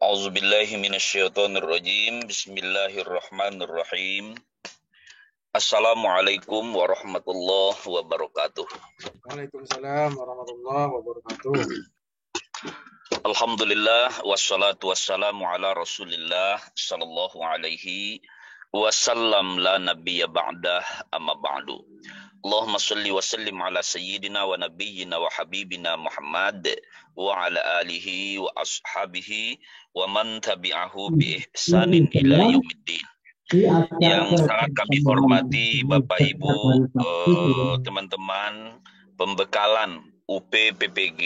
A'udzubillahi minasyaitonirrajim. Bismillahirrahmanirrahim. Assalamualaikum warahmatullahi wabarakatuh. Waalaikumsalam warahmatullahi wabarakatuh. Alhamdulillah wassalatu wassalamu ala Rasulillah sallallahu alaihi wasallam la nabiyya ba'dah amma ba'du. Allahumma salli wa sallim ala sayyidina wa nabiyyina wa habibina Muhammad wa ala alihi wa ashabihi wa man tabi'ahu bi ihsanin ila yaumiddin. Yang sangat kami hormati Bapak Ibu, teman-teman pembekalan UP PPG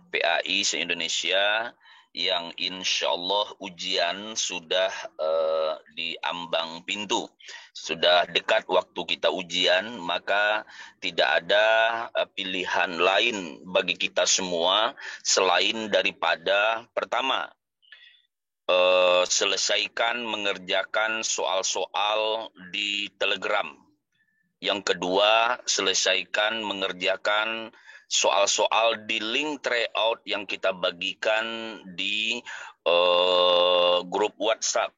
PAI se-Indonesia yang insya Allah ujian sudah di ambang pintu. Sudah dekat waktu kita ujian, maka tidak ada pilihan lain bagi kita semua selain daripada pertama, selesaikan mengerjakan soal-soal di Telegram. Yang kedua, selesaikan mengerjakan soal-soal di link tryout yang kita bagikan di grup WhatsApp.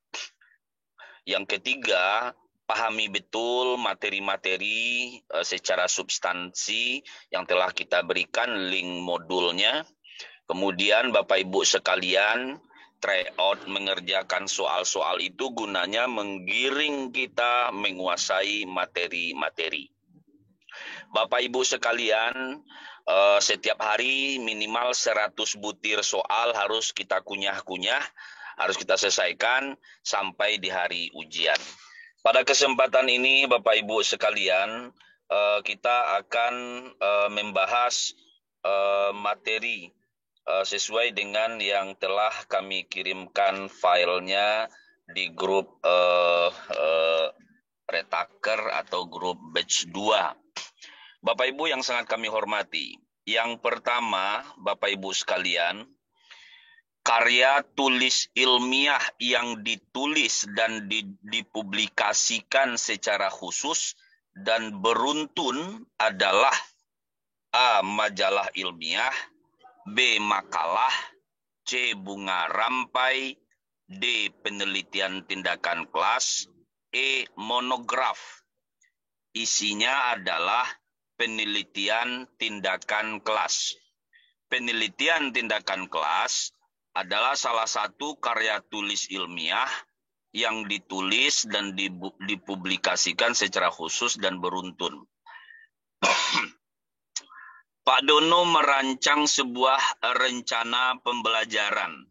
Yang ketiga, pahami betul materi-materi secara substansi yang telah kita berikan link modulnya. Kemudian Bapak Ibu sekalian, tryout mengerjakan soal-soal itu gunanya menggiring kita menguasai materi-materi. Bapak Ibu sekalian, setiap hari minimal 100 butir soal harus kita kunyah-kunyah, harus kita selesaikan sampai di hari ujian. Pada kesempatan ini Bapak Ibu sekalian, kita akan membahas materi sesuai dengan yang telah kami kirimkan filenya di grup Retaker atau grup batch 2. Bapak Ibu yang sangat kami hormati, yang pertama Bapak Ibu sekalian, karya tulis ilmiah yang ditulis dan dipublikasikan secara khusus dan beruntun adalah A. Majalah ilmiah, B. Makalah, C. Bunga rampai, D. Penelitian tindakan kelas, E. Monograf. Isinya adalah penelitian tindakan kelas. Penelitian tindakan kelas adalah salah satu karya tulis ilmiah yang ditulis dan dipublikasikan secara khusus dan beruntun. Pak Dono merancang sebuah rencana pembelajaran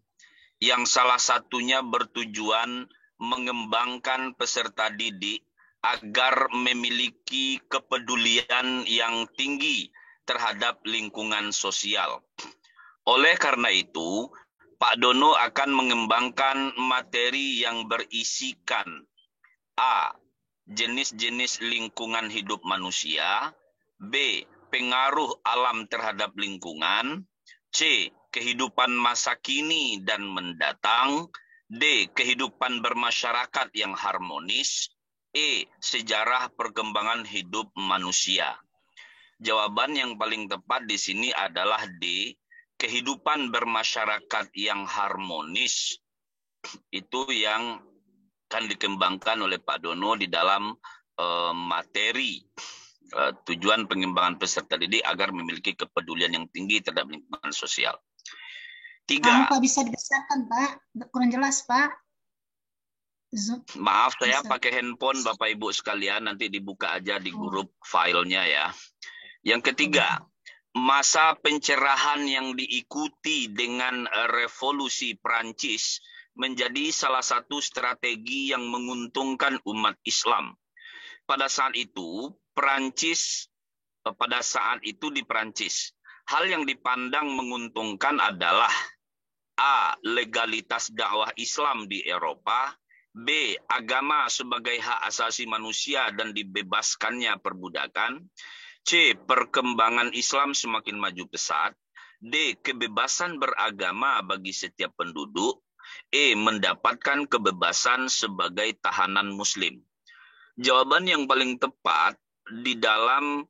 yang salah satunya bertujuan mengembangkan peserta didik agar memiliki kepedulian yang tinggi terhadap lingkungan sosial. Oleh karena itu, Pak Dono akan mengembangkan materi yang berisikan A. Jenis-jenis lingkungan hidup manusia, B. Pengaruh alam terhadap lingkungan, C. Kehidupan masa kini dan mendatang, D. Kehidupan bermasyarakat yang harmonis, E. Sejarah perkembangan hidup manusia. Jawaban yang paling tepat di sini adalah D. Kehidupan bermasyarakat yang harmonis. Itu yang akan dikembangkan oleh Pak Dono di dalam materi tujuan pengembangan peserta didik agar memiliki kepedulian yang tinggi terhadap lingkungan sosial. 3. Pak, bisa dibesarkan, Pak. Kurang jelas, Pak. Zoom. Maaf, saya pakai handphone Bapak Ibu sekalian, nanti dibuka aja di grup filenya ya. Yang ketiga, masa pencerahan yang diikuti dengan revolusi Prancis menjadi salah satu strategi yang menguntungkan umat Islam. Pada saat itu di Prancis, hal yang dipandang menguntungkan adalah A. Legalitas dakwah Islam di Eropa, B. Agama sebagai hak asasi manusia dan dibebaskannya perbudakan, C. Perkembangan Islam semakin maju pesat, D. Kebebasan beragama bagi setiap penduduk, E. Mendapatkan kebebasan sebagai tahanan muslim. Jawaban yang paling tepat di dalam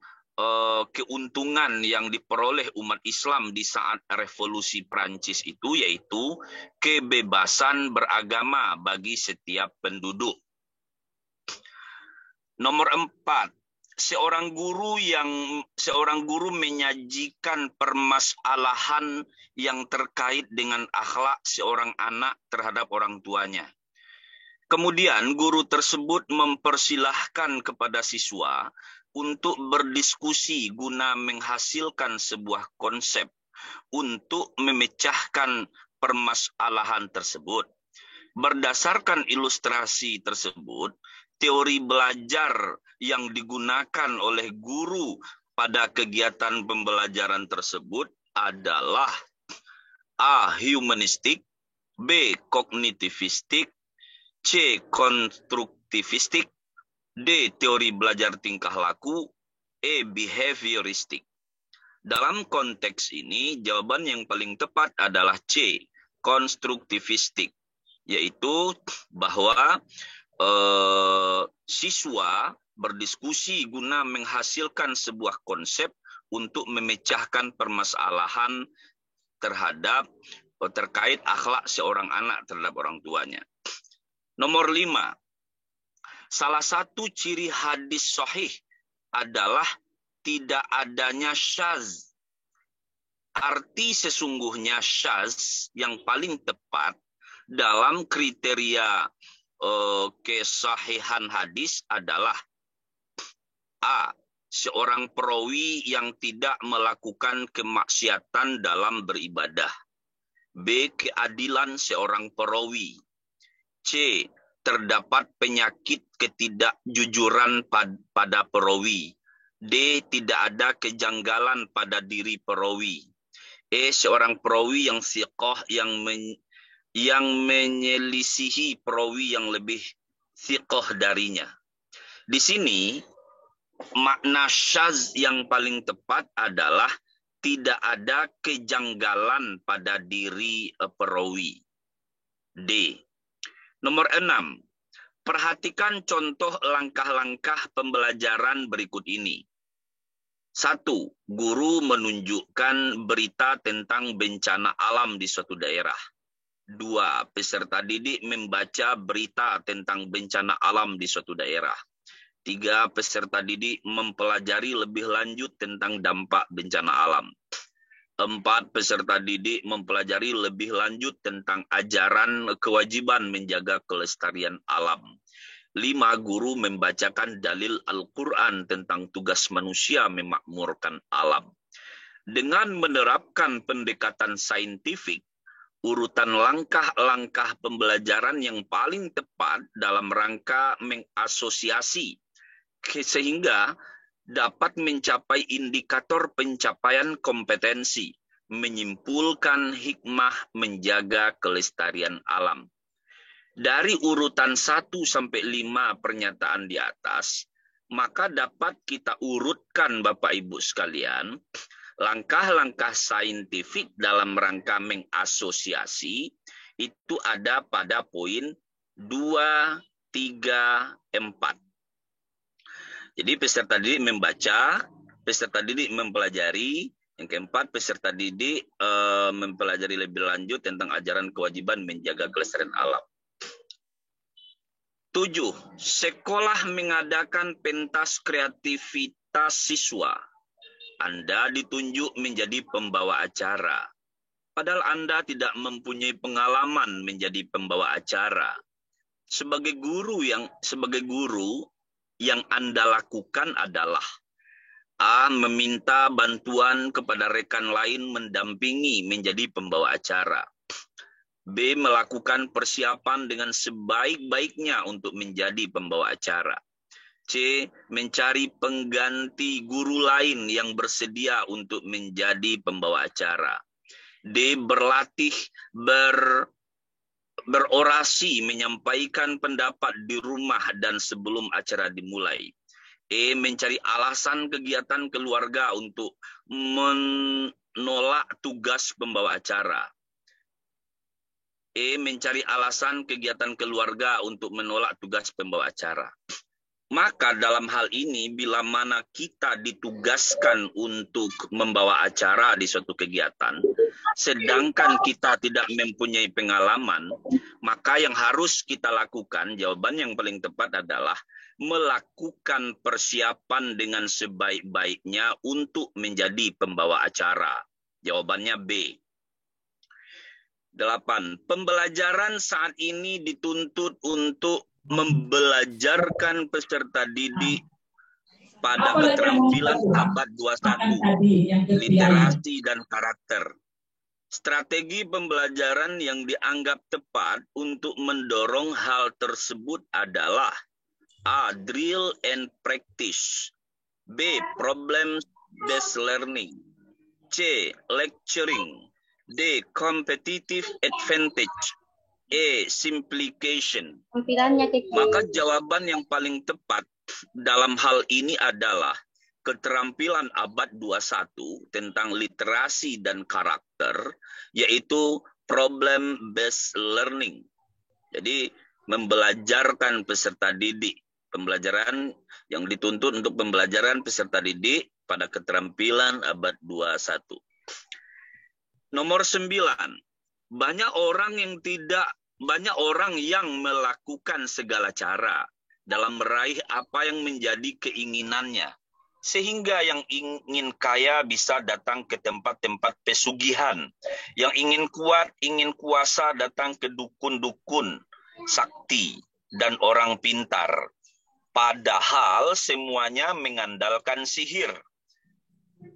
keuntungan yang diperoleh umat Islam di saat revolusi Prancis itu, yaitu kebebasan beragama bagi setiap penduduk. Nomor 4, seorang guru menyajikan permasalahan yang terkait dengan akhlak seorang anak terhadap orang tuanya. Kemudian guru tersebut mempersilahkan kepada siswa untuk berdiskusi guna menghasilkan sebuah konsep untuk memecahkan permasalahan tersebut. Berdasarkan ilustrasi tersebut, teori belajar yang digunakan oleh guru pada kegiatan pembelajaran tersebut adalah A. Humanistik, B. Kognitivistik, C. Konstruktivistik, D. Teori belajar tingkah laku, E. Behavioristik. Dalam konteks ini, jawaban yang paling tepat adalah C. Konstruktivistik, yaitu bahwa siswa berdiskusi guna menghasilkan sebuah konsep untuk memecahkan permasalahan terkait akhlak seorang anak terhadap orang tuanya. Nomor 5, salah satu ciri hadis sahih adalah tidak adanya syaz. Arti sesungguhnya syaz yang paling tepat dalam kriteria kesahihan hadis adalah A. Seorang perawi yang tidak melakukan kemaksiatan dalam beribadah. B. Keadilan seorang perawi. C. Terdapat penyakit ketidakjujuran pada perawi. D. Tidak ada kejanggalan pada diri perawi. E. Seorang perawi yang thiqah yang menyelisihi perawi yang lebih thiqah darinya. Di sini makna syaz yang paling tepat adalah tidak ada kejanggalan pada diri perawi. D. Nomor 6. Perhatikan contoh langkah-langkah pembelajaran berikut ini. 1. Guru menunjukkan berita tentang bencana alam di suatu daerah. 2. Peserta didik membaca berita tentang bencana alam di suatu daerah. 3. Peserta didik mempelajari lebih lanjut tentang dampak bencana alam. 4. Peserta didik mempelajari lebih lanjut tentang ajaran kewajiban menjaga kelestarian alam. 5. Guru membacakan dalil Al-Quran tentang tugas manusia memakmurkan alam. Dengan menerapkan pendekatan saintifik, urutan langkah-langkah pembelajaran yang paling tepat dalam rangka mengasosiasi sehingga dapat mencapai indikator pencapaian kompetensi, menyimpulkan hikmah menjaga kelestarian alam. Dari urutan 1 sampai 5 pernyataan di atas, maka dapat kita urutkan Bapak Ibu sekalian, langkah-langkah saintifik dalam rangka mengasosiasi itu ada pada poin 2, 3, 4. Jadi peserta didik membaca, peserta didik mempelajari, yang keempat peserta didik mempelajari lebih lanjut tentang ajaran kewajiban menjaga kelestarian alam. 7. Sekolah mengadakan pentas kreativitas siswa. Anda ditunjuk menjadi pembawa acara. Padahal Anda tidak mempunyai pengalaman menjadi pembawa acara. Sebagai guru yang Anda lakukan adalah A. Meminta bantuan kepada rekan lain mendampingi menjadi pembawa acara. B. Melakukan persiapan dengan sebaik-baiknya untuk menjadi pembawa acara. C. Mencari pengganti guru lain yang bersedia untuk menjadi pembawa acara. D. Berlatih berorasi, menyampaikan pendapat di rumah dan sebelum acara dimulai. E. Mencari alasan kegiatan keluarga untuk menolak tugas pembawa acara. E. Mencari alasan kegiatan keluarga untuk menolak tugas pembawa acara. Maka dalam hal ini, bila mana kita ditugaskan untuk membawa acara di suatu kegiatan, sedangkan kita tidak mempunyai pengalaman, maka yang harus kita lakukan, jawaban yang paling tepat adalah melakukan persiapan dengan sebaik-baiknya untuk menjadi pembawa acara. Jawabannya B. 8. Pembelajaran saat ini dituntut untuk membelajarkan peserta didik pada keterampilan abad 21, literasi dan karakter. Strategi pembelajaran yang dianggap tepat untuk mendorong hal tersebut adalah A. Drill and practice, B. Problem-based learning, C. Lecturing, D. Competitive advantage, E. Simplification. Maka jawaban yang paling tepat dalam hal ini adalah keterampilan abad 21 tentang literasi dan karakter, yaitu problem-based learning. Jadi membelajarkan peserta didik. Pembelajaran yang dituntut untuk pembelajaran peserta didik pada keterampilan abad 21. Nomor 9. Banyak orang yang melakukan segala cara dalam meraih apa yang menjadi keinginannya. Sehingga yang ingin kaya bisa datang ke tempat-tempat pesugihan. Yang ingin kuat, ingin kuasa datang ke dukun-dukun, sakti, dan orang pintar. Padahal semuanya mengandalkan sihir.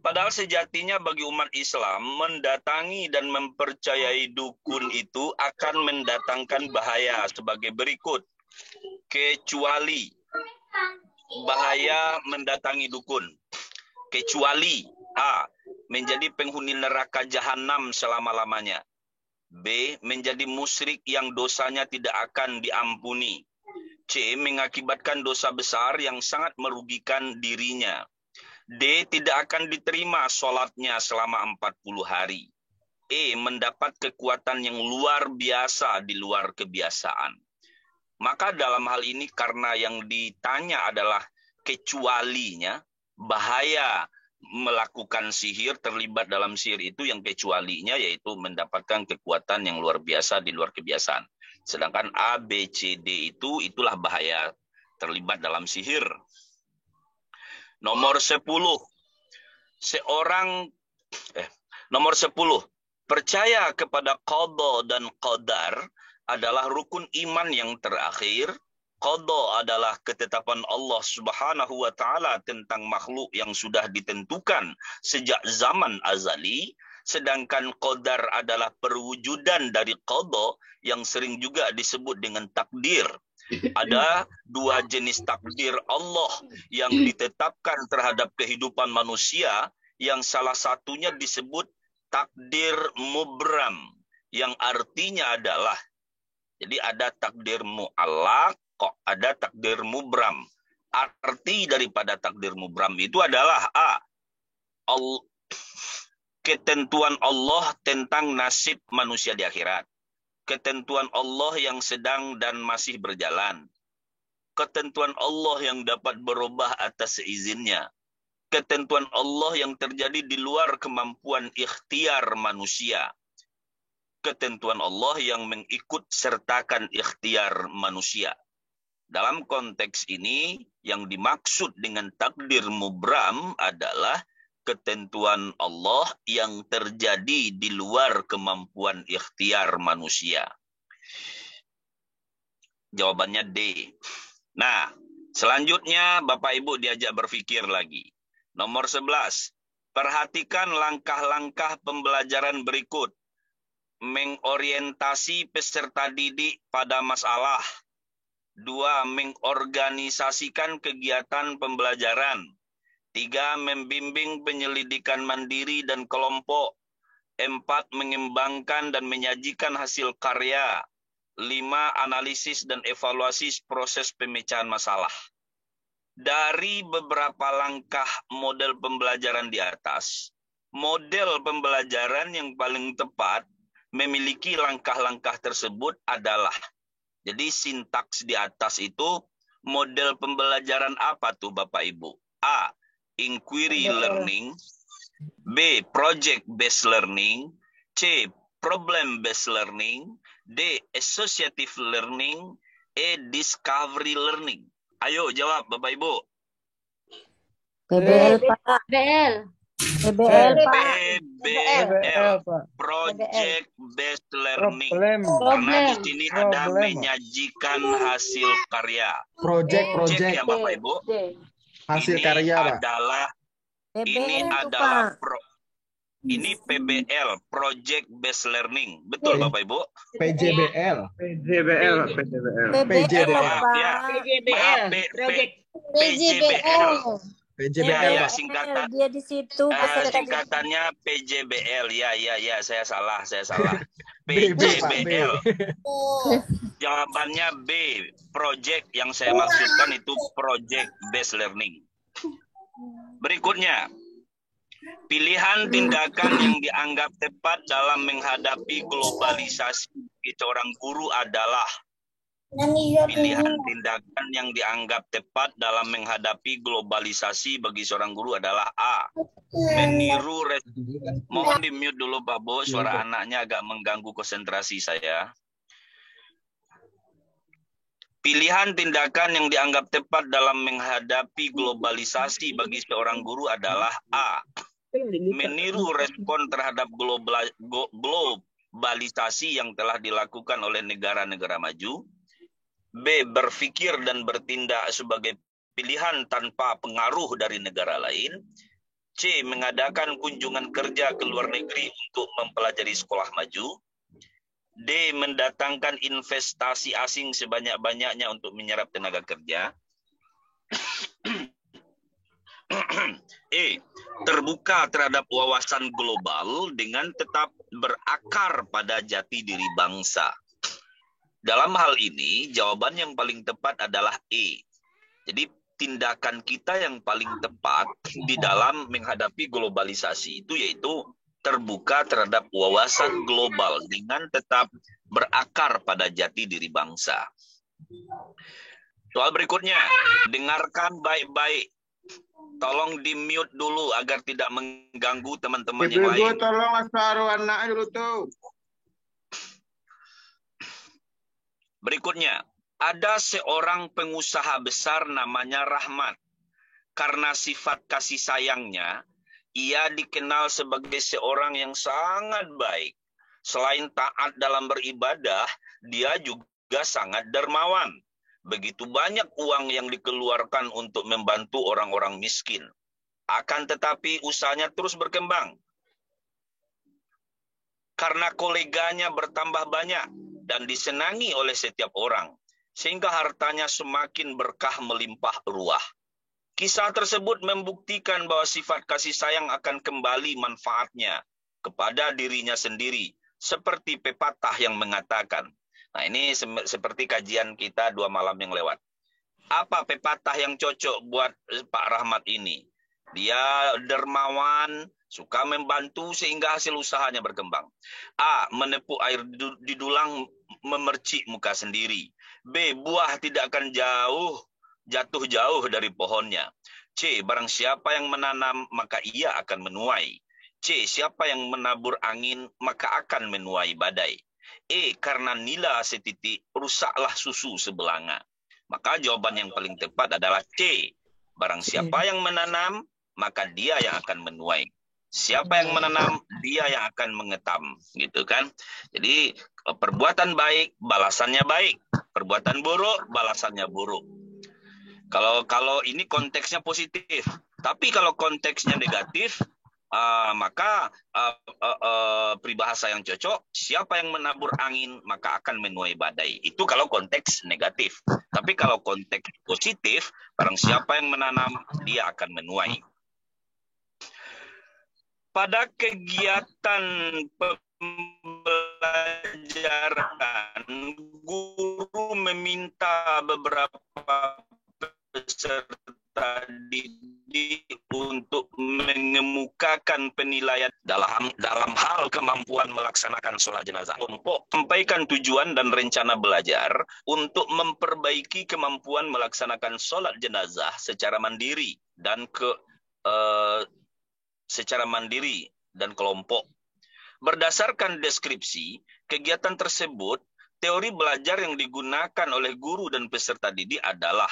Padahal sejatinya bagi umat Islam, mendatangi dan mempercayai dukun itu akan mendatangkan bahaya sebagai berikut. Kecuali bahaya mendatangi dukun. Kecuali A. Menjadi penghuni neraka jahanam selama-lamanya. B. Menjadi musyrik yang dosanya tidak akan diampuni. C. Mengakibatkan dosa besar yang sangat merugikan dirinya. D. Tidak akan diterima sholatnya selama 40 hari. E. Mendapat kekuatan yang luar biasa di luar kebiasaan. Maka dalam hal ini karena yang ditanya adalah kecualinya, bahaya melakukan sihir, terlibat dalam sihir itu yang kecualinya yaitu mendapatkan kekuatan yang luar biasa di luar kebiasaan. Sedangkan A, B, C, D itulah bahaya terlibat dalam sihir. Nomor 10. Nomor 10. Percaya kepada qada dan qadar adalah rukun iman yang terakhir. Qada adalah ketetapan Allah Subhanahu wa taala tentang makhluk yang sudah ditentukan sejak zaman azali, sedangkan qadar adalah perwujudan dari qada yang sering juga disebut dengan takdir. Ada dua jenis takdir Allah yang ditetapkan terhadap kehidupan manusia, yang salah satunya disebut takdir mubram, yang artinya adalah, jadi ada takdir mu'allaq, ada takdir mubram. Arti daripada takdir mubram itu adalah A. Ketentuan Allah tentang nasib manusia di akhirat. Ketentuan Allah yang sedang dan masih berjalan. Ketentuan Allah yang dapat berubah atas seizinnya. Ketentuan Allah yang terjadi di luar kemampuan ikhtiar manusia. Ketentuan Allah yang mengikut sertakan ikhtiar manusia. Dalam konteks ini, yang dimaksud dengan takdir mubram adalah ketentuan Allah yang terjadi di luar kemampuan ikhtiar manusia. Jawabannya D. Nah, selanjutnya Bapak Ibu diajak berpikir lagi. Nomor 11. Perhatikan langkah-langkah pembelajaran berikut. Mengorientasi peserta didik pada masalah. 2. Mengorganisasikan kegiatan pembelajaran. 3. Membimbing penyelidikan mandiri dan kelompok. 4. Mengembangkan dan menyajikan hasil karya. 5. Analisis dan evaluasi proses pemecahan masalah. Dari beberapa langkah model pembelajaran di atas, model pembelajaran yang paling tepat memiliki langkah-langkah tersebut adalah, jadi sintaks di atas itu model pembelajaran apa tuh Bapak Ibu? A. Inquiry learning. B. Project based learning. C. Problem based learning. D. Associative learning. E. Discovery learning. Ayo jawab Bapak Ibu. PBL, Pak. BL. PBL, Pak. PBL, Project Based Learning. Karena di sini ada menyajikan hasil karya. Project Ya Bapak Ibu. hasil Ini karya, Pak. adalah ini PBL tuh, adalah Pak. ini PBL, Project Based Learning. Betul Bapak Ibu? PJBL. PJBL. PBL, Maaf ya. PJBL. Project PJBL. PJBL, Ya, Pak. singkatan. Dia di situ. Singkatannya PJBL. Ya, saya salah. B, Pak, B. PJBL. Jawabannya B. Project yang saya maksudkan itu Project Based Learning. Berikutnya, pilihan tindakan yang dianggap tepat dalam menghadapi globalisasi seorang guru adalah pilihan tindakan yang dianggap tepat dalam menghadapi globalisasi bagi seorang guru adalah A. Meniru mohon di mute dulu Pak Bo, suara anaknya agak mengganggu konsentrasi saya. Pilihan tindakan yang dianggap tepat dalam menghadapi globalisasi bagi seorang guru adalah A. Meniru respon terhadap globalisasi yang telah dilakukan oleh negara-negara maju. B. Berpikir dan bertindak sebagai pilihan tanpa pengaruh dari negara lain. C. Mengadakan kunjungan kerja ke luar negeri untuk mempelajari sekolah maju. D. Mendatangkan investasi asing sebanyak-banyaknya untuk menyerap tenaga kerja. E. Terbuka terhadap wawasan global dengan tetap berakar pada jati diri bangsa. Dalam hal ini, jawaban yang paling tepat adalah E. Jadi, tindakan kita yang paling tepat di dalam menghadapi globalisasi itu yaitu terbuka terhadap wawasan global dengan tetap berakar pada jati diri bangsa. Soal berikutnya, dengarkan baik-baik. Tolong di-mute dulu agar tidak mengganggu teman-teman yang lain. Tolong suara anak dulu tuh. Berikutnya, ada seorang pengusaha besar namanya Rahmat. Karena sifat kasih sayangnya, ia dikenal sebagai seorang yang sangat baik. Selain taat dalam beribadah, dia juga sangat dermawan. Begitu banyak uang yang dikeluarkan untuk membantu orang-orang miskin. Akan tetapi usahanya terus berkembang. Karena koleganya bertambah banyak dan disenangi oleh setiap orang, sehingga hartanya semakin berkah melimpah ruah. Kisah tersebut membuktikan bahwa sifat kasih sayang akan kembali manfaatnya kepada dirinya sendiri, seperti pepatah yang mengatakan. Nah, ini seperti kajian kita 2 malam yang lewat. Apa pepatah yang cocok buat Pak Rahmat ini? Dia dermawan, suka membantu sehingga hasil usahanya berkembang. A. Menepuk air di dulang memercik muka sendiri. B. Buah tidak akan jatuh jauh dari pohonnya. C. Barang siapa yang menanam maka ia akan menuai. C. Siapa yang menabur angin maka akan menuai badai. E. Karena nila setitik rusaklah susu sebelanga. Maka jawaban yang paling tepat adalah C. Barang siapa yang menanam maka dia yang akan menuai. Siapa yang menanam, dia yang akan mengetam, gitu kan? Jadi perbuatan baik, balasannya baik. Perbuatan buruk, balasannya buruk. Kalau ini konteksnya positif, tapi kalau konteksnya negatif, maka peribahasa yang cocok, siapa yang menabur angin maka akan menuai badai. Itu kalau konteks negatif. Tapi kalau konteks positif, barang siapa yang menanam, dia akan menuai. Pada kegiatan pembelajaran, guru meminta beberapa peserta didik didik untuk mengemukakan penilaian dalam hal kemampuan melaksanakan sholat jenazah. Kelompok sampaikan tujuan dan rencana belajar untuk memperbaiki kemampuan melaksanakan sholat jenazah secara mandiri dan kelompok. Berdasarkan deskripsi kegiatan tersebut, teori belajar yang digunakan oleh guru dan peserta didik adalah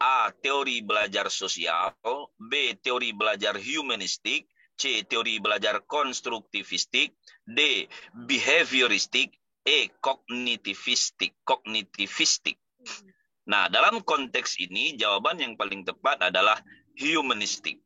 A. Teori belajar sosial, B. Teori belajar humanistik, C. Teori belajar konstruktivistik, D. Behavioristik, E. Kognitivistik. Nah, dalam konteks ini jawaban yang paling tepat adalah humanistik.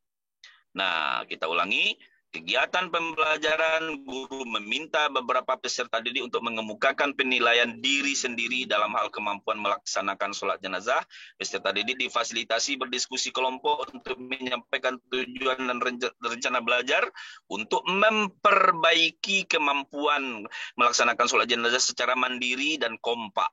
Nah, kita ulangi. Kegiatan pembelajaran, guru meminta beberapa peserta didik untuk mengemukakan penilaian diri sendiri dalam hal kemampuan melaksanakan sholat jenazah. Peserta didik difasilitasi berdiskusi kelompok untuk menyampaikan tujuan dan rencana belajar untuk memperbaiki kemampuan melaksanakan sholat jenazah secara mandiri dan kompak.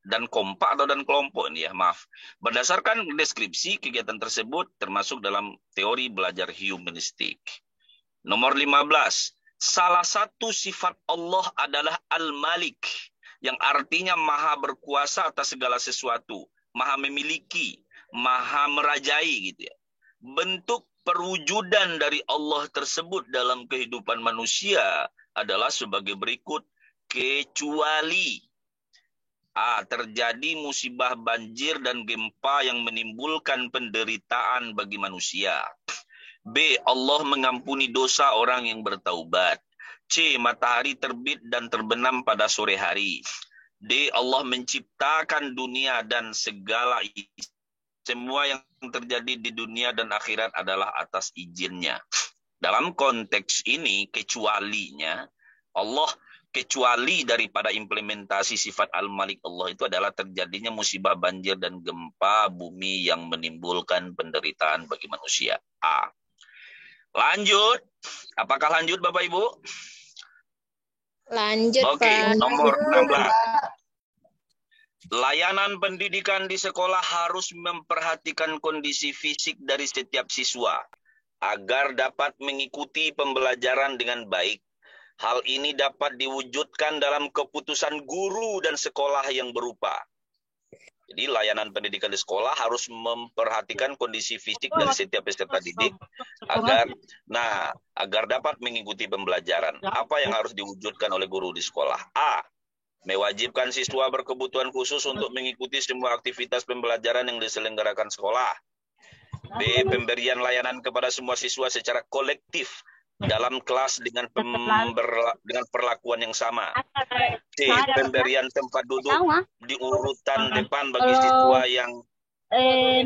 Dan kelompok ini ya, maaf. Berdasarkan deskripsi kegiatan tersebut termasuk dalam teori belajar humanistik. Nomor 15. Salah satu sifat Allah adalah Al-Malik, yang artinya maha berkuasa atas segala sesuatu, maha memiliki, maha merajai gitu ya. Bentuk perwujudan dari Allah tersebut dalam kehidupan manusia adalah sebagai berikut: kecuali A. Terjadi musibah banjir dan gempa yang menimbulkan penderitaan bagi manusia. B. Allah mengampuni dosa orang yang bertaubat. C. Matahari terbit dan terbenam pada sore hari. D. Allah menciptakan dunia dan semua yang terjadi di dunia dan akhirat adalah atas izinnya. Dalam konteks ini, kecualinya Allah kecuali daripada implementasi sifat Al-Malik Allah itu adalah terjadinya musibah banjir dan gempa bumi yang menimbulkan penderitaan bagi manusia. A. Lanjut. Apakah lanjut Bapak Ibu? Lanjut, Oke, Pak. nomor 16. Layanan pendidikan di sekolah harus memperhatikan kondisi fisik dari setiap siswa agar dapat mengikuti pembelajaran dengan baik. Hal ini dapat diwujudkan dalam keputusan guru dan sekolah yang berupa. Jadi layanan pendidikan di sekolah harus memperhatikan kondisi fisik dari setiap peserta didik agar dapat mengikuti pembelajaran. Apa yang harus diwujudkan oleh guru di sekolah? A. Mewajibkan siswa berkebutuhan khusus untuk mengikuti semua aktivitas pembelajaran yang diselenggarakan sekolah. B. Pemberian layanan kepada semua siswa secara kolektif dalam kelas dengan perlakuan yang sama. C. Pemberian tempat duduk di urutan depan bagi siswa yang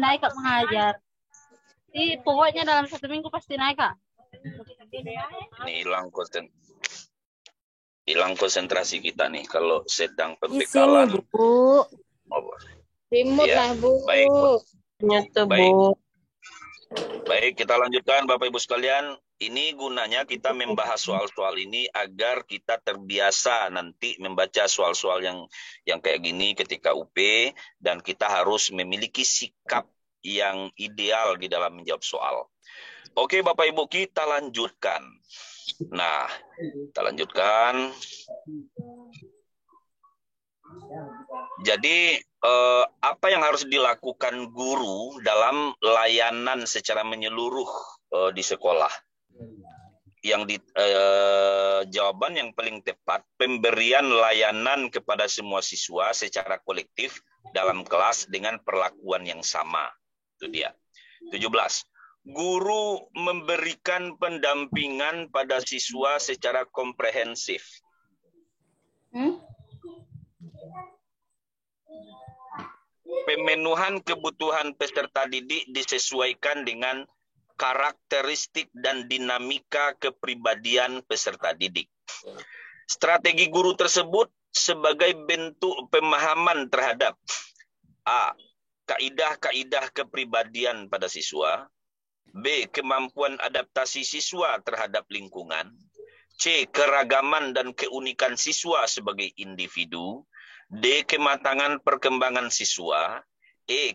naik Kak mengajar. Pokoknya dalam 1 minggu pasti naik Kak. Ini hilang konsentrasi kita nih kalau sedang pembekalan. Di sini, Bu. Remote Ya, lah Bu. baik, Bu. Nyata Baik. Bu. Baik, kita lanjutkan Bapak Ibu sekalian. Ini gunanya kita membahas soal-soal ini agar kita terbiasa nanti membaca soal-soal yang kayak gini ketika UP, dan kita harus memiliki sikap yang ideal di dalam menjawab soal. Oke Bapak Ibu, kita lanjutkan. Nah, kita lanjutkan. Jadi apa yang harus dilakukan guru dalam layanan secara menyeluruh di sekolah? Jawaban yang paling tepat, pemberian layanan kepada semua siswa secara kolektif dalam kelas dengan perlakuan yang sama. Itu dia. 17. Guru memberikan pendampingan pada siswa secara komprehensif. Pemenuhan kebutuhan peserta didik disesuaikan dengan karakteristik dan dinamika kepribadian peserta didik. Strategi guru tersebut sebagai bentuk pemahaman terhadap A. Kaidah-kaidah kepribadian pada siswa. B. Kemampuan adaptasi siswa terhadap lingkungan. C. Keragaman dan keunikan siswa sebagai individu. D. Kematangan perkembangan siswa.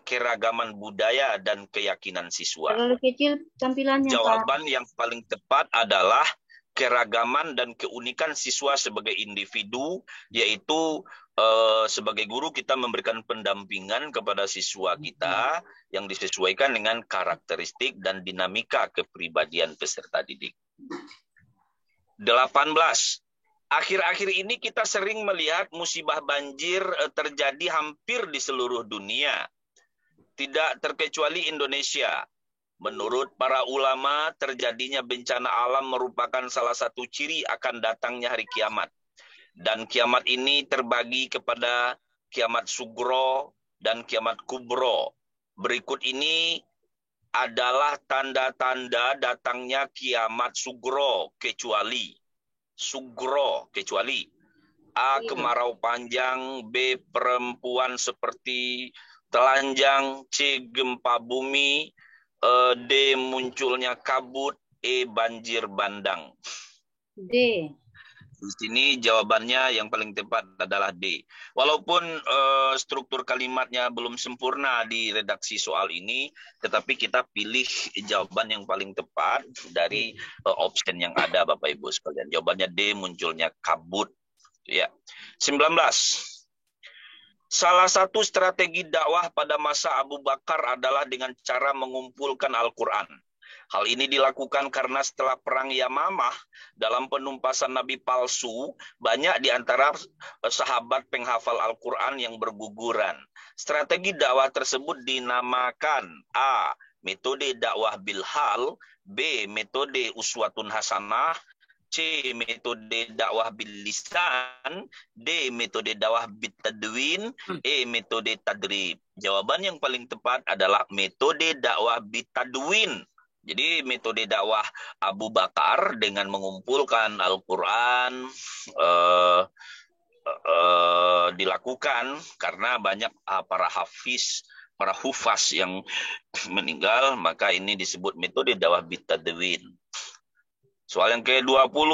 Keragaman budaya dan keyakinan siswa. Terlalu kecil tampilannya, Pak. Jawaban yang paling tepat adalah keragaman dan keunikan siswa sebagai individu, yaitu sebagai guru kita memberikan pendampingan kepada siswa kita yang disesuaikan dengan karakteristik dan dinamika kepribadian peserta didik. 18. Akhir-akhir ini kita sering melihat musibah banjir terjadi hampir di seluruh dunia, tidak terkecuali Indonesia. Menurut para ulama, terjadinya bencana alam merupakan salah satu ciri akan datangnya hari kiamat. Dan kiamat ini terbagi kepada kiamat sugro dan kiamat kubro. Berikut ini adalah tanda-tanda datangnya kiamat sugro kecuali. A. Kemarau panjang. B. Perempuan seperti telanjang. C. Gempa bumi. D. Munculnya kabut. E. Banjir bandang. D. Di sini jawabannya yang paling tepat adalah D. Walaupun struktur kalimatnya belum sempurna di redaksi soal ini, tetapi kita pilih jawaban yang paling tepat dari option yang ada, Bapak Ibu sekalian. Jawabannya D, munculnya kabut. Ya. 19. Salah satu strategi dakwah pada masa Abu Bakar adalah dengan cara mengumpulkan Al-Quran. Hal ini dilakukan karena setelah perang Yamamah dalam penumpasan Nabi palsu, banyak di antara sahabat penghafal Al-Quran yang berguguran. Strategi dakwah tersebut dinamakan A. Metode dakwah bilhal, B. Metode uswatun hasanah, C. Metode dakwah bil lisan, D. Metode dakwah bitadwin, E. Metode tadrib. Jawaban yang paling tepat adalah metode dakwah bitadwin. Jadi metode dakwah Abu Bakar dengan mengumpulkan Al-Quran dilakukan karena banyak para hafiz, para hufaz yang meninggal, maka ini disebut metode dakwah bitadwin. Soal yang ke-20.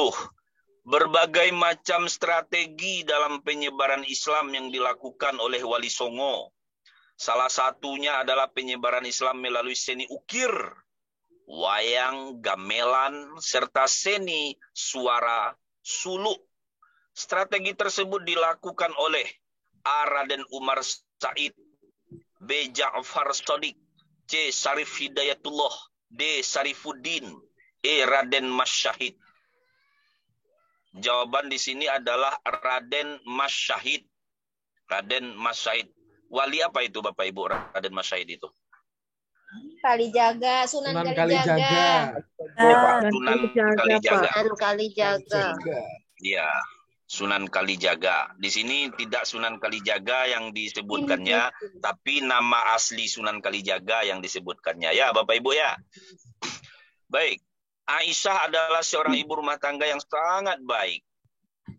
Berbagai macam strategi dalam penyebaran Islam yang dilakukan oleh Wali Songo. Salah satunya adalah penyebaran Islam melalui seni ukir, wayang, gamelan, serta seni suara suluk. Strategi tersebut dilakukan oleh A. Raden Umar Said, B. Ja'far Shadiq, C. Syarif Hidayatullah, D. Syarifuddin, E. Raden Mas Syahid. Jawaban di sini adalah Raden Mas Syahid. Raden Mas Syahid. Wali apa itu Bapak Ibu Raden Mas Syahid itu? Kalijaga, Sunan Kalijaga. Sunan Kalijaga. Sunan Kalijaga. Iya, Sunan Kalijaga. Di sini tidak Sunan Kalijaga yang disebutkannya, tapi nama asli Sunan Kalijaga yang disebutkannya. Ya, Bapak Ibu ya. Baik. Aisyah adalah seorang ibu rumah tangga yang sangat baik.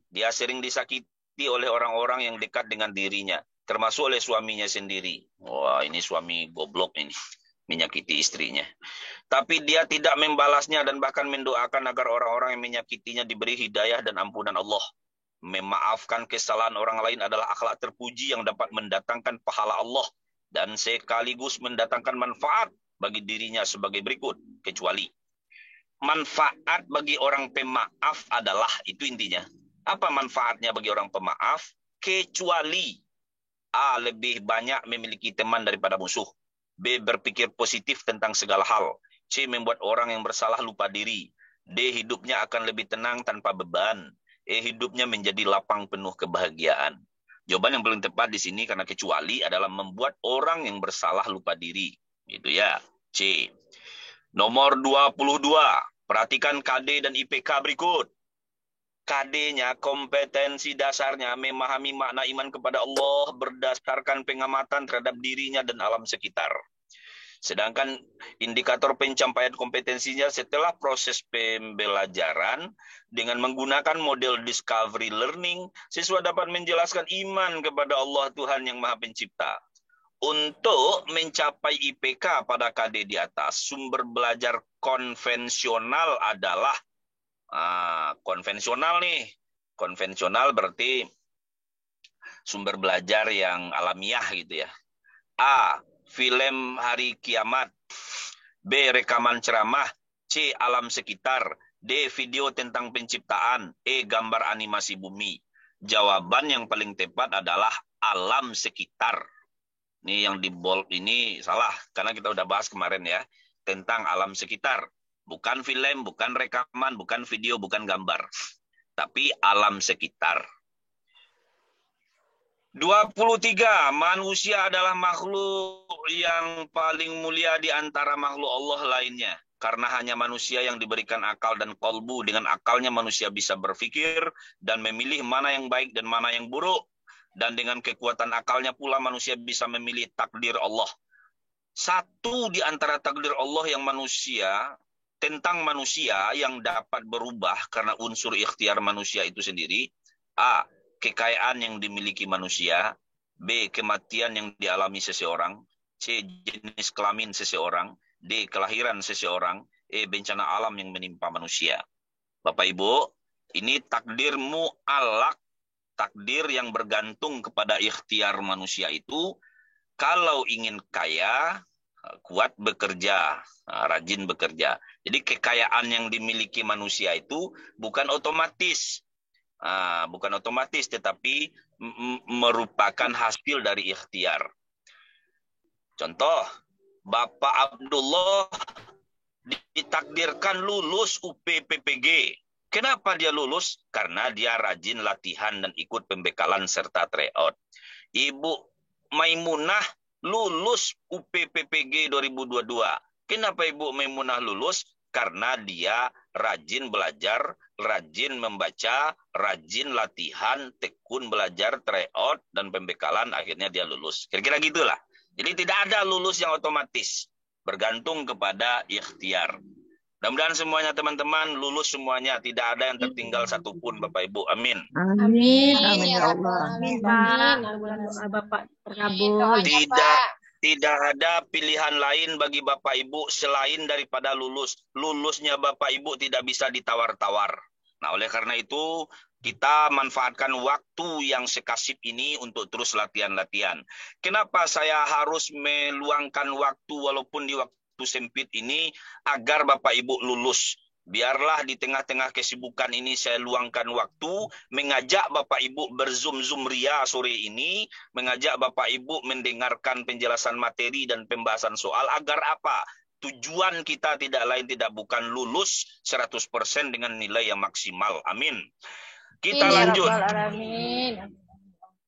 Dia sering disakiti oleh orang-orang yang dekat dengan dirinya, termasuk oleh suaminya sendiri. Wah, ini suami goblok ini, menyakiti istrinya. Tapi dia tidak membalasnya dan bahkan mendoakan agar orang-orang yang menyakitinya diberi hidayah dan ampunan Allah. Memaafkan kesalahan orang lain adalah akhlak terpuji yang dapat mendatangkan pahala Allah dan sekaligus mendatangkan manfaat bagi dirinya sebagai berikut. Kecuali manfaat bagi orang pemaaf adalah, itu intinya. Apa manfaatnya bagi orang pemaaf? Kecuali A. Lebih banyak memiliki teman daripada musuh. B. Berpikir positif tentang segala hal. C. Membuat orang yang bersalah lupa diri. D. Hidupnya akan lebih tenang tanpa beban. E. Hidupnya menjadi lapang penuh kebahagiaan. Jawaban yang paling tepat di sini karena kecuali adalah membuat orang yang bersalah lupa diri. Itu ya. C. Nomor 22. Perhatikan KD dan IPK berikut. KD-nya, kompetensi dasarnya memahami makna iman kepada Allah berdasarkan pengamatan terhadap dirinya dan alam sekitar. Sedangkan indikator pencapaian kompetensinya setelah proses pembelajaran dengan menggunakan model discovery learning, siswa dapat menjelaskan iman kepada Allah Tuhan yang Maha Pencipta. Untuk mencapai IPK pada KD di atas, sumber belajar konvensional adalah konvensional nih. Konvensional berarti sumber belajar yang alamiah gitu ya. A. film hari kiamat. B. Rekaman ceramah. C. Alam sekitar. D. Video tentang penciptaan. E. Gambar animasi bumi. Jawaban yang paling tepat adalah alam sekitar. Ini yang di bold ini salah, karena kita udah bahas kemarin ya, tentang alam sekitar. Bukan film, bukan rekaman, bukan video, bukan gambar. Tapi alam sekitar. 23. Manusia adalah makhluk yang paling mulia di antara makhluk Allah lainnya. Karena hanya manusia yang diberikan akal dan kolbu. Dengan akalnya manusia bisa berpikir dan memilih mana yang baik dan mana yang buruk. Dan dengan kekuatan akalnya pula manusia bisa memilih takdir Allah. Satu di antara takdir Allah yang tentang manusia yang dapat berubah karena unsur ikhtiar manusia itu sendiri. A. Kekayaan yang dimiliki manusia. B. Kematian yang dialami seseorang. C. Jenis kelamin seseorang. D. Kelahiran seseorang. E. Bencana alam yang menimpa manusia. Bapak Ibu, ini takdir mu'allak. Takdir yang bergantung kepada ikhtiar manusia itu. Kalau ingin kaya, kuat bekerja, rajin bekerja. Jadi kekayaan yang dimiliki manusia itu bukan otomatis. Bukan otomatis, tetapi merupakan hasil dari ikhtiar. Contoh, Bapak Abdullah ditakdirkan lulus UPPPG. Kenapa dia lulus? Karena dia rajin latihan dan ikut pembekalan serta tryout. Ibu Maimunah lulus UPPPG 2022. Kenapa Ibu Maimunah lulus? Karena dia rajin belajar, rajin membaca, rajin latihan, tekun belajar, tryout, dan pembekalan, akhirnya dia lulus. Kira-kira gitulah. Jadi tidak ada lulus yang otomatis. Bergantung kepada ikhtiar. Mudah-mudahan semuanya teman-teman lulus semuanya. Tidak ada yang tertinggal satupun Bapak Ibu. Amin. Amin. Amin ya Allah. Amin, Pak. Bapak terkabul. Tidak ada pilihan lain bagi Bapak Ibu selain daripada lulus. Lulusnya Bapak Ibu tidak bisa ditawar-tawar. Nah, oleh karena itu kita manfaatkan waktu yang sekasip ini untuk terus latihan-latihan. Kenapa saya harus meluangkan waktu walaupun di waktu sempit ini agar Bapak Ibu lulus? Biarlah di tengah-tengah kesibukan ini saya luangkan waktu mengajak Bapak Ibu berzoom ria sore ini, mengajak Bapak Ibu mendengarkan penjelasan materi dan pembahasan soal agar apa? Tujuan kita tidak lain tidak bukan lulus 100% dengan nilai yang maksimal. Amin. Kita lanjut.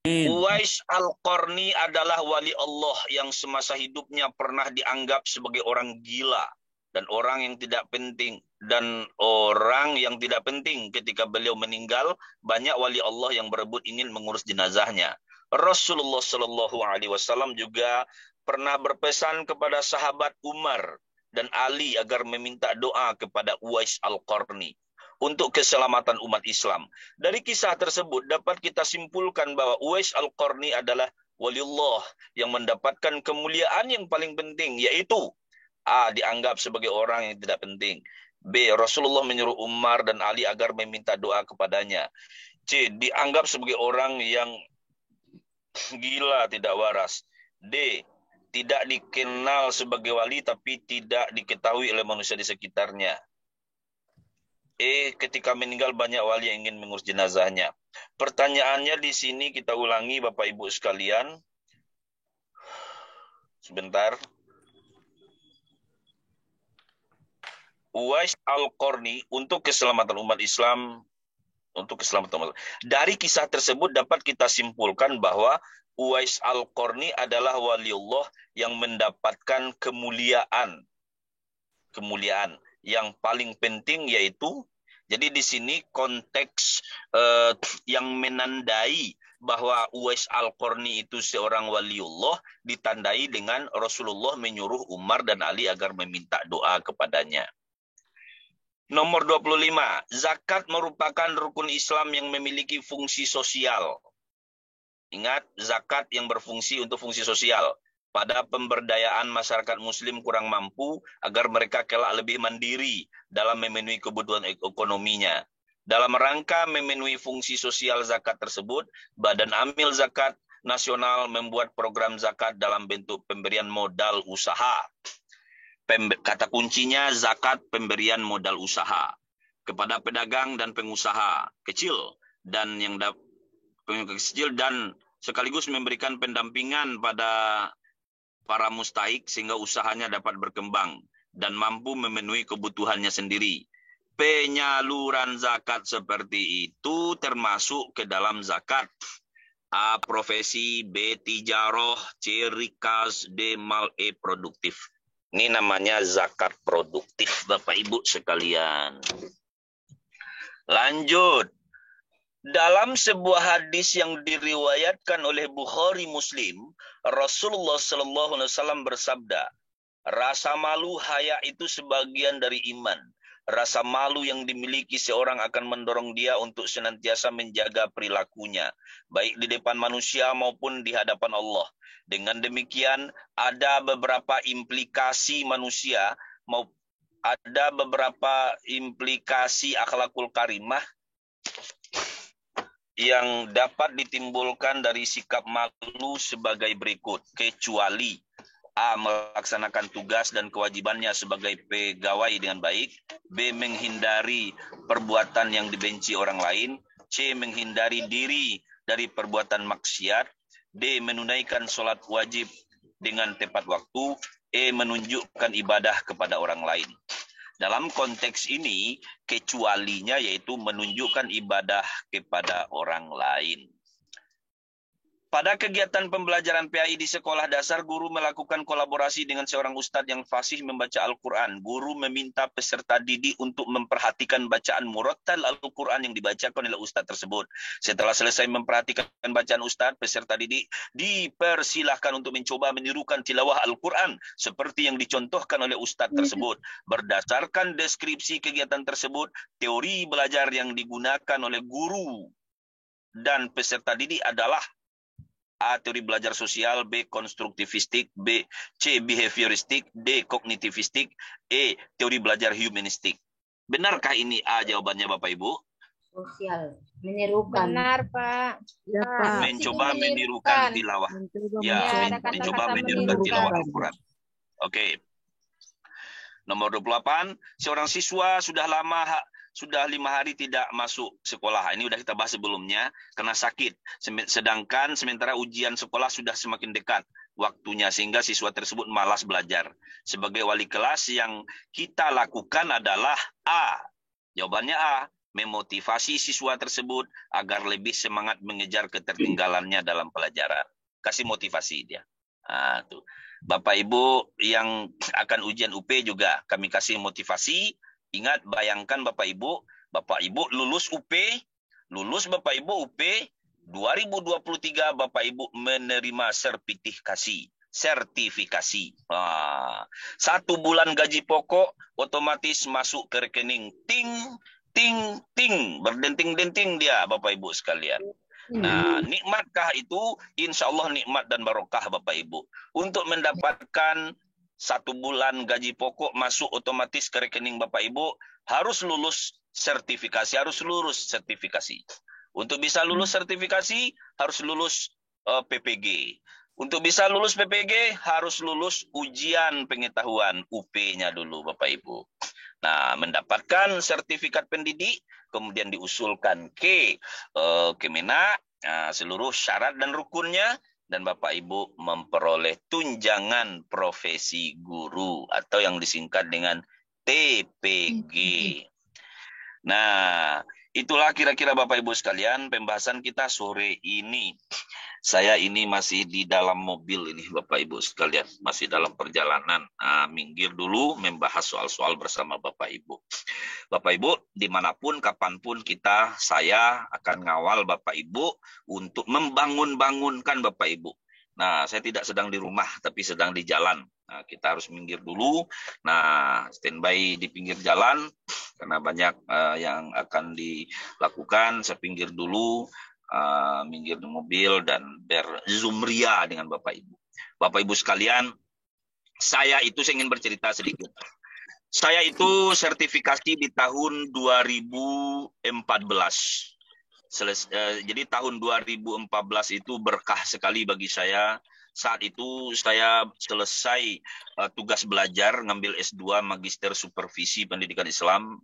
Uwais Al-Qarni adalah wali Allah yang semasa hidupnya pernah dianggap sebagai orang gila dan orang yang tidak penting. Dan orang yang tidak penting ketika beliau meninggal, banyak wali Allah yang berebut ingin mengurus jenazahnya. Rasulullah Shallallahu Alaihi Wasallam juga pernah berpesan kepada sahabat Umar dan Ali agar meminta doa kepada Uwais Al-Qarni untuk keselamatan umat Islam. Dari kisah tersebut dapat kita simpulkan bahwa Uwais Al-Qarni adalah waliullah yang mendapatkan kemuliaan yang paling penting, yaitu A. Dianggap sebagai orang yang tidak penting. B. Rasulullah menyuruh Umar dan Ali agar meminta doa kepadanya. C. Dianggap sebagai orang yang gila, tidak waras. D. Tidak dikenal sebagai wali tapi tidak diketahui oleh manusia di sekitarnya. E. Ketika meninggal banyak wali yang ingin mengurus jenazahnya. Pertanyaannya di sini kita ulangi Bapak Ibu sekalian. Sebentar. Uwais Al-Qarni untuk keselamatan umat Islam, Dari kisah tersebut dapat kita simpulkan bahwa Uwais Al-Qarni adalah waliullah yang mendapatkan kemuliaan yang paling penting, yaitu, jadi di sini konteks yang menandai bahwa Uwais Al-Qarni itu seorang waliullah ditandai dengan Rasulullah menyuruh Umar dan Ali agar meminta doa kepadanya. Nomor 25, zakat merupakan rukun Islam yang memiliki fungsi sosial. Ingat, zakat yang berfungsi untuk fungsi sosial. Pada pemberdayaan masyarakat muslim kurang mampu agar mereka kelak lebih mandiri dalam memenuhi kebutuhan ekonominya. Dalam rangka memenuhi fungsi sosial zakat tersebut, Badan Amil Zakat nasional membuat program zakat dalam bentuk pemberian modal usaha. Kata kuncinya zakat pemberian modal usaha kepada pedagang dan pengusaha kecil dan kecil dan sekaligus memberikan pendampingan pada para mustahik sehingga usahanya dapat berkembang dan mampu memenuhi kebutuhannya sendiri. Penyaluran zakat seperti itu termasuk ke dalam zakat A. Profesi, B. Tijaroh, C. Rikas, D. Mal, E. Produktif. Ini namanya zakat produktif, Bapak Ibu sekalian. Lanjut. Dalam sebuah hadis yang diriwayatkan oleh Bukhari Muslim, Rasulullah SAW bersabda, rasa malu haya itu sebagian dari iman. Rasa malu yang dimiliki seorang akan mendorong dia untuk senantiasa menjaga perilakunya, baik di depan manusia maupun di hadapan Allah. Dengan demikian, ada beberapa implikasi manusia, ada beberapa implikasi akhlakul karimah yang dapat ditimbulkan dari sikap malu sebagai berikut, kecuali A. Melaksanakan tugas dan kewajibannya sebagai pegawai dengan baik. B. Menghindari perbuatan yang dibenci orang lain. C. Menghindari diri dari perbuatan maksiat. D. Menunaikan sholat wajib dengan tepat waktu. E. Menunjukkan ibadah kepada orang lain. Dalam konteks ini, kecualinya yaitu menunjukkan ibadah kepada orang lain. Pada kegiatan pembelajaran PAI di sekolah dasar, guru melakukan kolaborasi dengan seorang ustadz yang fasih membaca Al-Quran. Guru meminta peserta didik untuk memperhatikan bacaan murattal Al-Quran yang dibacakan oleh ustadz tersebut. Setelah selesai memperhatikan bacaan ustadz, peserta didik dipersilahkan untuk mencoba menirukan tilawah Al-Quran seperti yang dicontohkan oleh ustadz tersebut. Berdasarkan deskripsi kegiatan tersebut, teori belajar yang digunakan oleh guru dan peserta didik adalah A. Teori belajar sosial, B. Konstruktivistik, C. Behavioristik, D. Kognitivistik, E. Teori belajar humanistik. Benarkah ini A jawabannya Bapak Ibu? Sosial, menirukan. Benar, Pak. Ya, Pak. Mencoba menirukan tilawah. Ya, mencoba menirukan tilawah Al-Quran. Oke. Nomor 28, seorang siswa sudah 5 hari tidak masuk sekolah. Ini sudah kita bahas sebelumnya, karena sakit. Sedangkan sementara ujian sekolah sudah semakin dekat waktunya, sehingga siswa tersebut malas belajar. Sebagai wali kelas yang kita lakukan adalah A. Jawabannya A. Memotivasi siswa tersebut agar lebih semangat mengejar ketertinggalannya dalam pelajaran. Kasih motivasi dia. Nah, tuh. Bapak Ibu yang akan ujian UP juga kami kasih motivasi. Ingat, bayangkan Bapak Ibu lulus UP, Bapak Ibu UP 2023, Bapak Ibu menerima sertifikasi. 1 bulan gaji pokok otomatis masuk ke rekening. Ting, ting, ting. Berdenting-denting dia Bapak Ibu sekalian. Nah, nikmatkah itu? Insya Allah nikmat dan barokah Bapak Ibu. Untuk mendapatkan 1 bulan gaji pokok masuk otomatis ke rekening Bapak Ibu, harus lulus sertifikasi. Untuk bisa lulus sertifikasi, harus lulus PPG. Untuk bisa lulus PPG, harus lulus ujian pengetahuan UP-nya dulu Bapak Ibu. Nah, mendapatkan sertifikat pendidik, kemudian diusulkan ke Kemenak, seluruh syarat dan rukunnya, dan Bapak Ibu memperoleh tunjangan profesi guru atau yang disingkat dengan TPG. Nah, itulah kira-kira Bapak Ibu sekalian pembahasan kita sore ini. Saya ini masih di dalam mobil ini Bapak Ibu sekalian, masih dalam perjalanan. Minggir dulu membahas soal-soal bersama Bapak Ibu. Bapak Ibu, dimanapun, kapanpun saya akan ngawal Bapak Ibu untuk membangunkan Bapak Ibu. Nah, saya tidak sedang di rumah, tapi sedang di jalan. Nah, kita harus minggir dulu. Nah, standby di pinggir jalan, karena banyak yang akan dilakukan. Saya pinggir dulu. Minggir di mobil dan berzumria dengan Bapak Ibu. Bapak Ibu sekalian, saya ingin bercerita sedikit. Saya itu sertifikasi di tahun 2014. Jadi tahun 2014 itu berkah sekali bagi saya. Saat itu saya selesai tugas belajar, ngambil S2 Magister Supervisi Pendidikan Islam,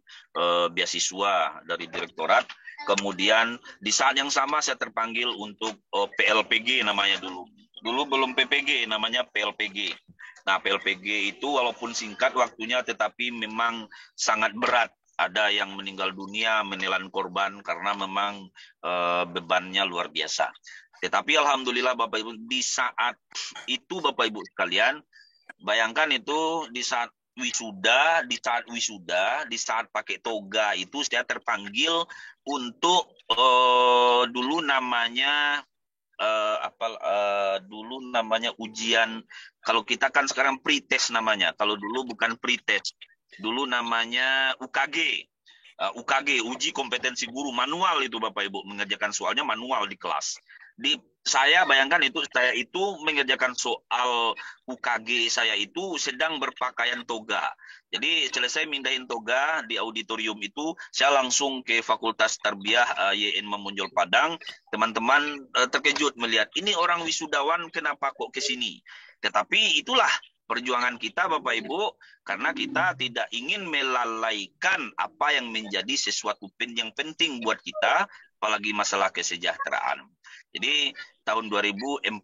beasiswa dari Direktorat. Kemudian di saat yang sama saya terpanggil untuk PLPG namanya dulu. Dulu belum PPG, namanya PLPG. Nah, PLPG itu walaupun singkat waktunya tetapi memang sangat berat. Ada yang meninggal dunia, menelan korban karena memang bebannya luar biasa. Tetapi alhamdulillah Bapak Ibu, di saat itu Bapak Ibu sekalian, bayangkan itu di saat wisuda, di saat pakai toga itu saya terpanggil untuk dulu namanya dulu namanya ujian. Kalau kita kan sekarang pretest namanya. Kalau dulu bukan pretest. Dulu namanya UKG. UKG, uji kompetensi guru, manual itu Bapak Ibu, mengerjakan soalnya manual di kelas. Saya bayangkan saya itu mengerjakan soal UKG, saya itu sedang berpakaian toga. Jadi selesai mindahin toga di auditorium itu, saya langsung ke Fakultas Tarbiyah YN Memunjol Padang. Teman-teman terkejut melihat, ini orang wisudawan kenapa kok ke sini? Tetapi itulah perjuangan kita Bapak Ibu, karena kita tidak ingin melalaikan apa yang menjadi sesuatu yang penting buat kita, apalagi masalah kesejahteraan. Jadi tahun 2014,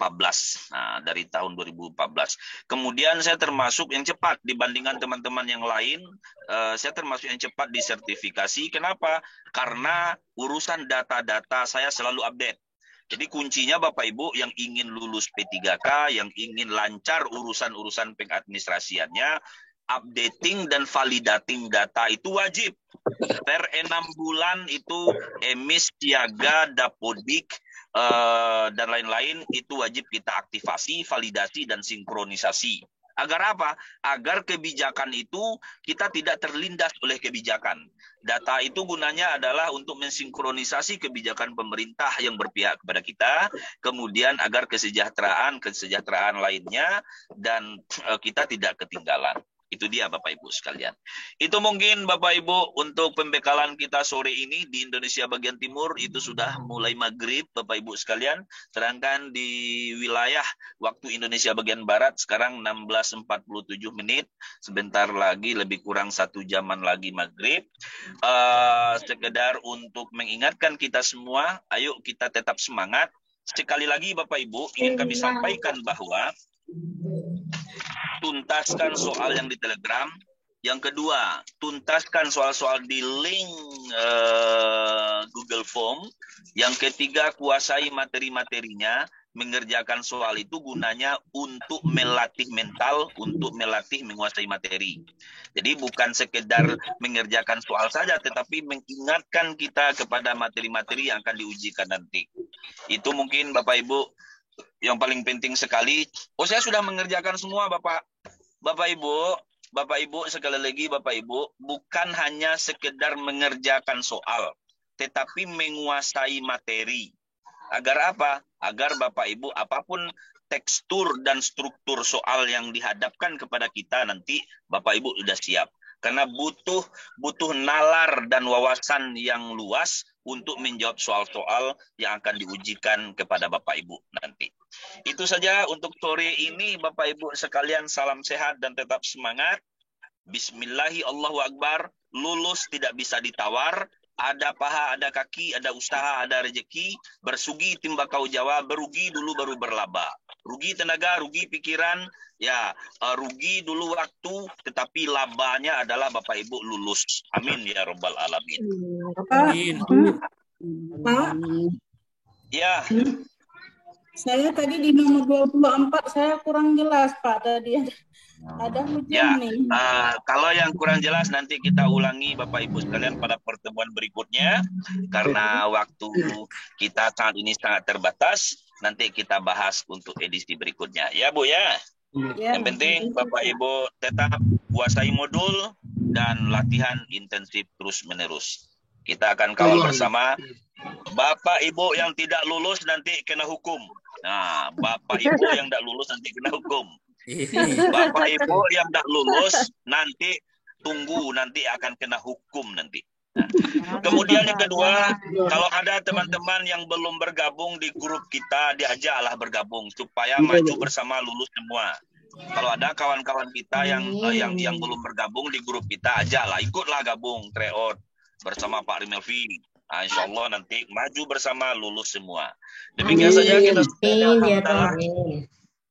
nah dari tahun 2014. Kemudian saya termasuk yang cepat dibandingkan teman-teman yang lain, saya termasuk yang cepat disertifikasi. Kenapa? Karena urusan data-data saya selalu update. Jadi kuncinya Bapak Ibu yang ingin lulus P3K, yang ingin lancar urusan-urusan pengadministrasiannya, updating dan validating data itu wajib. Per 6 bulan itu emis, siaga, dapodik, dan lain-lain itu wajib kita aktifasi, validasi, dan sinkronisasi. Agar apa? Agar kebijakan itu kita tidak terlindas oleh kebijakan. Data itu gunanya adalah untuk mensinkronisasi kebijakan pemerintah yang berpihak kepada kita, kemudian agar kesejahteraan lainnya, dan kita tidak ketinggalan. Itu dia Bapak Ibu sekalian. Itu mungkin Bapak Ibu untuk pembekalan kita sore ini di Indonesia bagian timur itu sudah mulai maghrib Bapak Ibu sekalian. Sedangkan di wilayah waktu Indonesia bagian barat sekarang 16.47 menit. Sebentar lagi lebih kurang 1 jaman lagi maghrib. Sekedar untuk mengingatkan kita semua, ayo kita tetap semangat. Sekali lagi Bapak Ibu ingin kami sampaikan bahwa tuntaskan soal yang di Telegram. Yang kedua, tuntaskan soal-soal di link Google Form. Yang ketiga, kuasai materi-materinya. Mengerjakan soal itu gunanya untuk melatih mental, untuk melatih menguasai materi. Jadi bukan sekedar mengerjakan soal saja, tetapi mengingatkan kita kepada materi-materi yang akan diujikan nanti. Itu mungkin Bapak Ibu yang paling penting sekali. Oh, saya sudah mengerjakan semua Bapak Ibu, sekali lagi Bapak Ibu, bukan hanya sekedar mengerjakan soal, tetapi menguasai materi. Agar apa? Agar Bapak Ibu apapun tekstur dan struktur soal yang dihadapkan kepada kita nanti Bapak Ibu sudah siap. Karena butuh nalar dan wawasan yang luas untuk menjawab soal-soal yang akan diujikan kepada Bapak Ibu nanti. Itu saja untuk sore ini Bapak Ibu sekalian, salam sehat dan tetap semangat. Bismillahi Allahu Akbar. Lulus tidak bisa ditawar. Ada paha, ada kaki, ada usaha, ada rezeki. Bersugi timbakau Jawa, berugi dulu baru berlaba. Rugi tenaga, rugi pikiran, ya rugi dulu waktu, tetapi labanya adalah Bapak Ibu lulus. Amin ya Rabbal Alamin. Amin. Pak, Ya. saya tadi di nomor 24 saya kurang jelas Pak tadi ada hujan Ya, nih. kalau yang kurang jelas nanti kita ulangi Bapak Ibu sekalian pada pertemuan berikutnya. Karena waktu kita saat ini sangat terbatas, nanti kita bahas untuk edisi berikutnya. Ya Bu ya. Ya, Yang penting Bapak Ibu tetap kuasai modul dan latihan intensif terus menerus. Kita akan kawal bersama. Bapak Ibu yang tidak lulus nanti kena hukum. Nah, Bapak Ibu yang tidak lulus nanti kena hukum. Bapak Ibu yang tidak lulus nanti tunggu, nanti akan kena hukum nanti. Kemudian yang kedua, kalau ada teman-teman yang belum bergabung di grup kita, diajaklah bergabung supaya maju bersama lulus semua. Kalau ada kawan-kawan kita yang belum bergabung di grup kita, ajaklah, ikutlah gabung tryout bersama Pak Rimelvi. Nah, insya Allah nanti maju bersama lulus semua. Demikian saja kita sudah.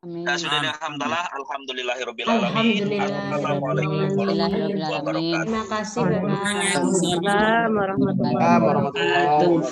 Kita sudah alhamdulillah, alhamdulillahirabbil alamin. Assalamualaikum warahmatullahi wabarakatuh. Terima kasih Bapak. Waalaikumsalam warahmatullahi Warahmatullahi wabarakatuh.